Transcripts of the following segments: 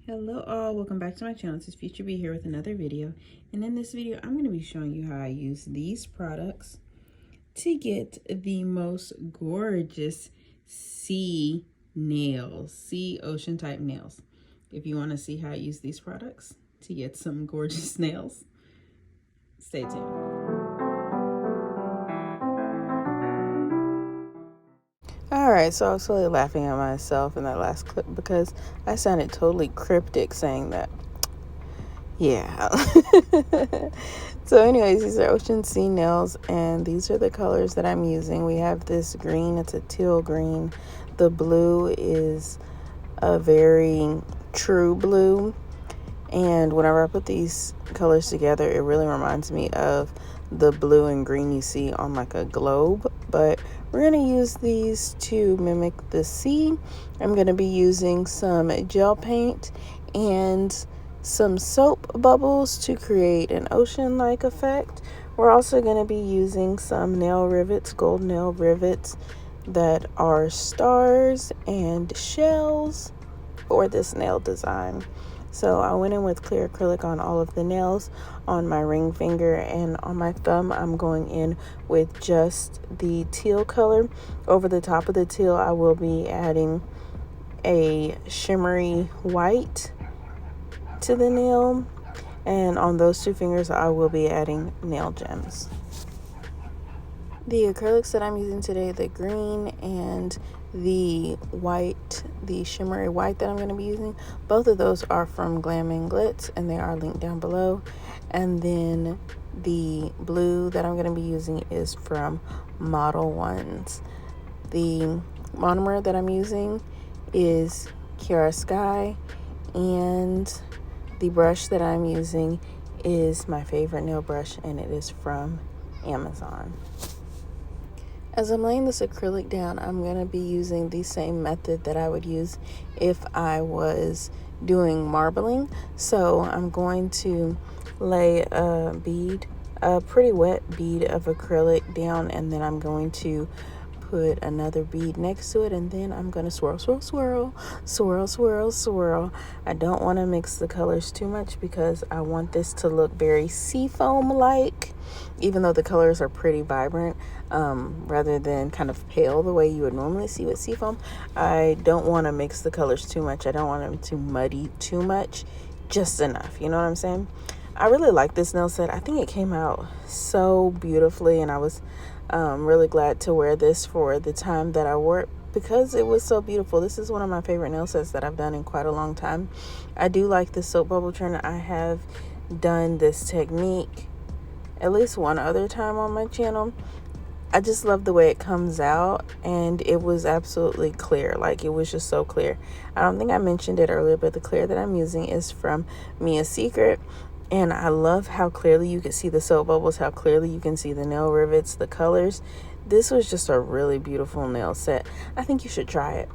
Hello all, welcome back to my channel. This is Future B here with another video, and in this video I'm going to be showing you how I use these products to get the most gorgeous sea nails, sea ocean type nails. If you want to see how I use these products to get some gorgeous nails, stay tuned. Alright, so I was totally laughing at myself in that last clip because I sounded totally cryptic saying that. Yeah. So anyways, these are ocean sea nails, and these are the colors that I'm using. We have this green, it's a teal green. The blue is a very true blue. And whenever I put these colors together, it really reminds me of the blue and green you see on like a globe. But we're going to use these to mimic the sea. I'm going to be using some gel paint and some soap bubbles to create an ocean-like effect. We're also going to be using some nail rivets, gold nail rivets that are stars and shells for this nail design. So I went in with clear acrylic on all of the nails. On my ring finger and on my thumb, I'm going in with just the teal color. Over the top of the teal, I will be adding a shimmery white to the nail. And on those two fingers, I will be adding nail gems. The acrylics that I'm using today, the green and the white, the shimmery white that I'm going to be using, both of those are from Glam and Glitz, and they are linked down below. And then the blue that I'm going to be using is from Modelones. The monomer that I'm using is Kiara Sky, and the brush that I'm using is my favorite nail brush, and it is from Amazon. As I'm laying this acrylic down, I'm going to be using the same method that I would use if I was doing marbling. So I'm going to lay a bead, a pretty wet bead of acrylic down, and then I'm going to put another bead next to it, and then I'm going to swirl, swirl, swirl, swirl, swirl, swirl. I don't want to mix the colors too much because I want this to look very seafoam like, even though the colors are pretty vibrant, rather than kind of pale the way you would normally see with seafoam. I don't want to mix the colors too much. I don't want them to muddy too much, just enough, you know what I'm saying? I really like this nail set. I think it came out so beautifully, and I was really glad to wear this for the time that I wore it because it was so beautiful. This is one of my favorite nail sets that I've done in quite a long time. I do like the soap bubble turner. I have done this technique at least one other time on my channel. I just love the way it comes out, and it was absolutely clear. Like, it was just so clear. I don't think I mentioned it earlier, but the clear that I'm using is from Secret. And I love how clearly you can see the soap bubbles, how clearly you can see the nail rivets, the colors. This was just a really beautiful nail set. I think you should try it.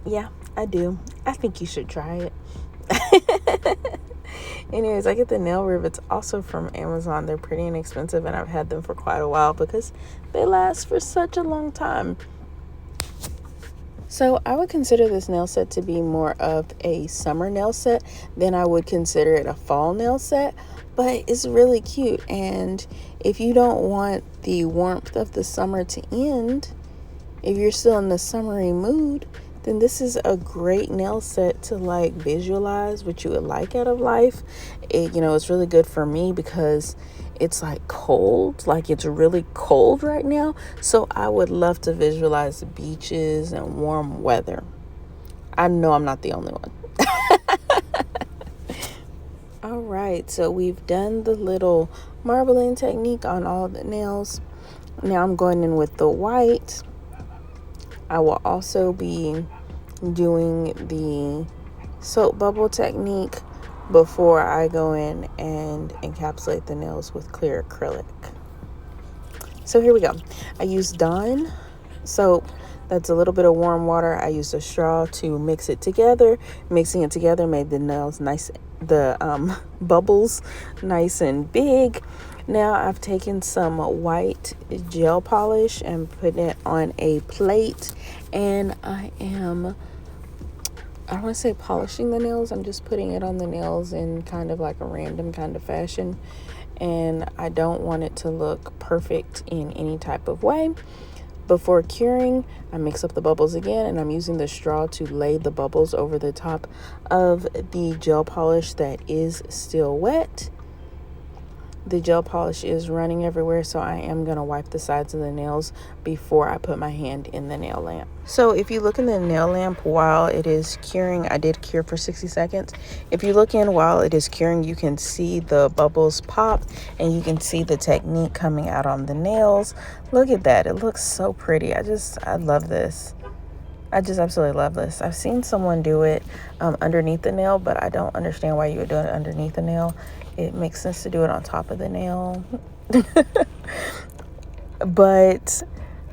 Yeah, I do. I think you should try it. Anyways, I get the nail rivets also from Amazon. They're pretty inexpensive, and I've had them for quite a while because they last for such a long time. So I would consider this nail set to be more of a summer nail set than I would consider it a fall nail set, but it's really cute. And if you don't want the warmth of the summer to end, if you're still in the summery mood, then this is a great nail set to like visualize what you would like out of life. It's really good for me because it's like cold, like it's really cold right now. So I would love to visualize the beaches and warm weather. I know I'm not the only one. All right, so we've done the little marbling technique on all the nails. Now I'm going in with the white. I will also be doing the soap bubble technique before I go in and encapsulate the nails with clear acrylic. So here we go. I used Dawn soap. That's a little bit of warm water. I used a straw to mix it together. Mixing it together made the nails nice, the bubbles nice and big. Now I've taken some white gel polish and put it on a plate, and I am I don't want to say polishing the nails. I'm just putting it on the nails in kind of like a random kind of fashion. And I don't want it to look perfect in any type of way. Before curing, I mix up the bubbles again, and I'm using the straw to lay the bubbles over the top of the gel polish that is still wet. The gel polish is running everywhere, so I am going to wipe the sides of the nails before I put my hand in the nail lamp. So if you look in the nail lamp while it is curing, I did cure for 60 seconds. If you look in while it is curing, you can see the bubbles pop and you can see the technique coming out on the nails. Look at that. It looks so pretty. I love this. I just absolutely love this. I've seen someone do it underneath the nail, but I don't understand why you would do it underneath the nail. It makes sense to do it on top of the nail. But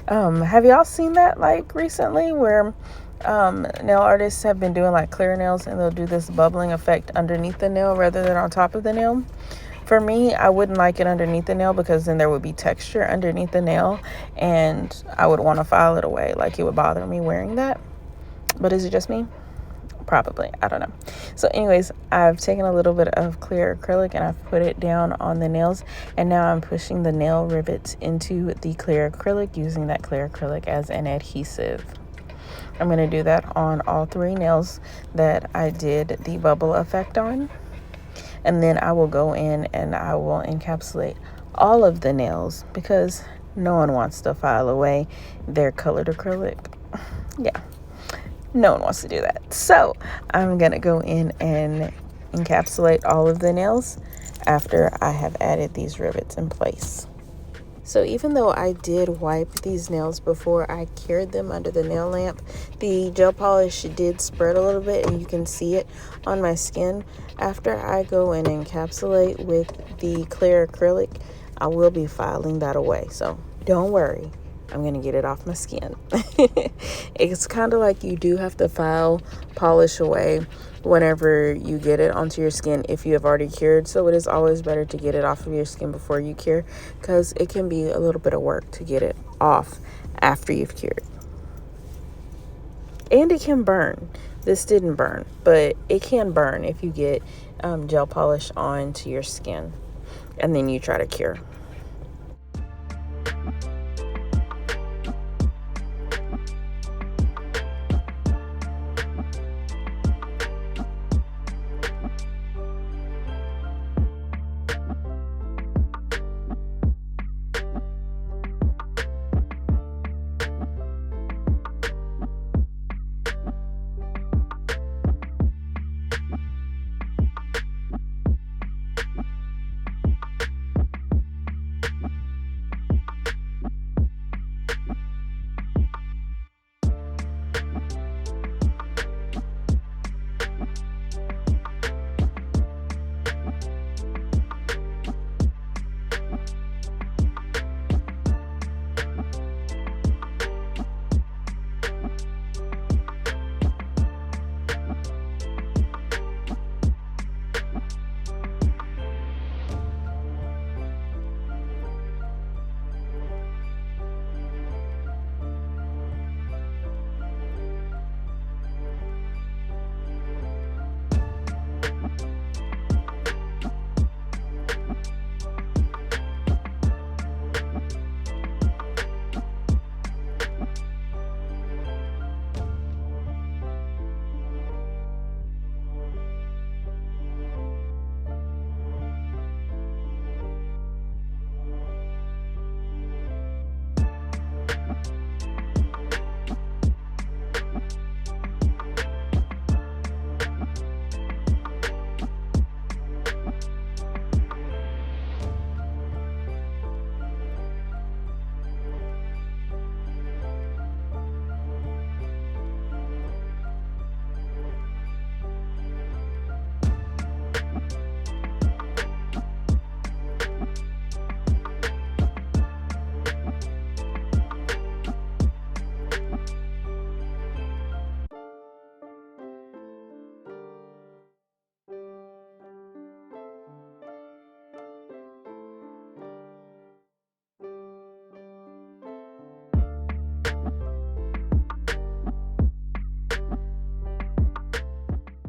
have y'all seen that like recently where nail artists have been doing like clear nails and they'll do this bubbling effect underneath the nail rather than on top of the nail? For me, I wouldn't like it underneath the nail because then there would be texture underneath the nail and I would want to file it away. Like it would bother me wearing that. But is it just me? Probably. I don't know. So anyways, I've taken a little bit of clear acrylic and I've put it down on the nails. And now I'm pushing the nail rivets into the clear acrylic using that clear acrylic as an adhesive. I'm going to do that on all 3 nails that I did the bubble effect on. And then I will go in and I will encapsulate all of the nails because no one wants to file away their colored acrylic. Yeah, no one wants to do that. So I'm going to go in and encapsulate all of the nails after I have added these rivets in place. So even though I did wipe these nails before I cured them under the nail lamp, the gel polish did spread a little bit and you can see it on my skin. After I go and encapsulate with the clear acrylic, I will be filing that away. So don't worry, I'm going to get it off my skin. It's kind of like you do have to file polish away whenever you get it onto your skin if you have already cured. So it is always better to get it off of your skin before you cure because it can be a little bit of work to get it off after you've cured. And it can burn. This didn't burn, but it can burn if you get gel polish onto your skin and then you try to cure.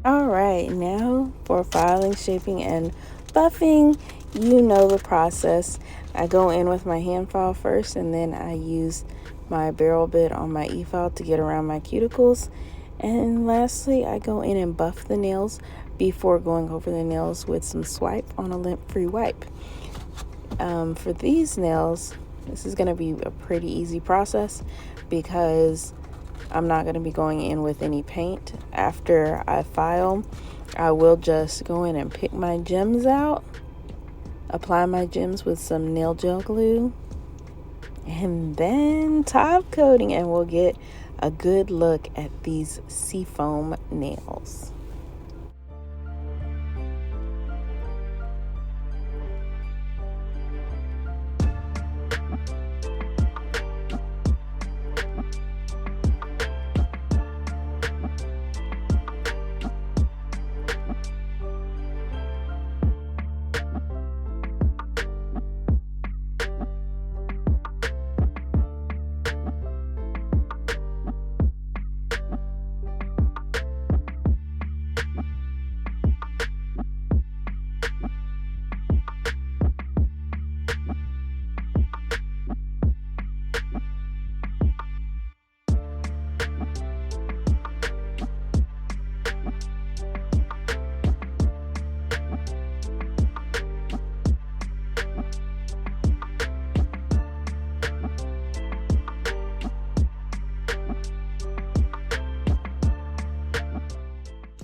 Alright, now for filing, shaping, and buffing, you know the process. I go in with my hand file first, and then I use my barrel bit on my e-file to get around my cuticles. And lastly, I go in and buff the nails before going over the nails with some swipe on a lint-free wipe. For these nails, this is going to be a pretty easy process because I'm not going to be going in with any paint. After I file, I will just go in and pick my gems out, apply my gems with some nail gel glue, and then top coating, and we'll get a good look at these seafoam nails.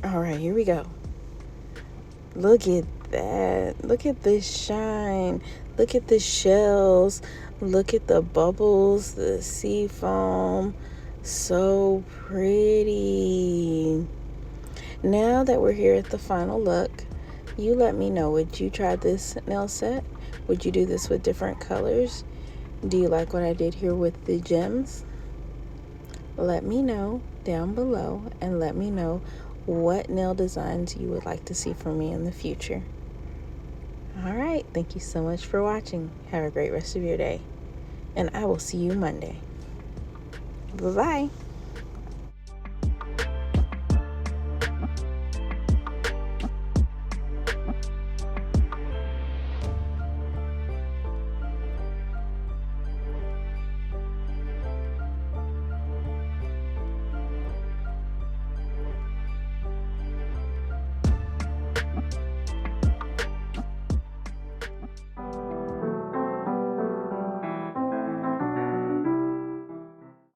All right, here we go. Look at that. Look at this shine. Look at the shells. Look at the bubbles, the sea foam. So pretty. Now that we're here at the final look, you let me know, would you try this nail set? Would you do this with different colors? Do you like what I did here with the gems? Let me know down below, and let me know what nail designs you would like to see from me in the future. All right, thank you so much for watching. Have a great rest of your day, and I will see you Monday. Bye-bye.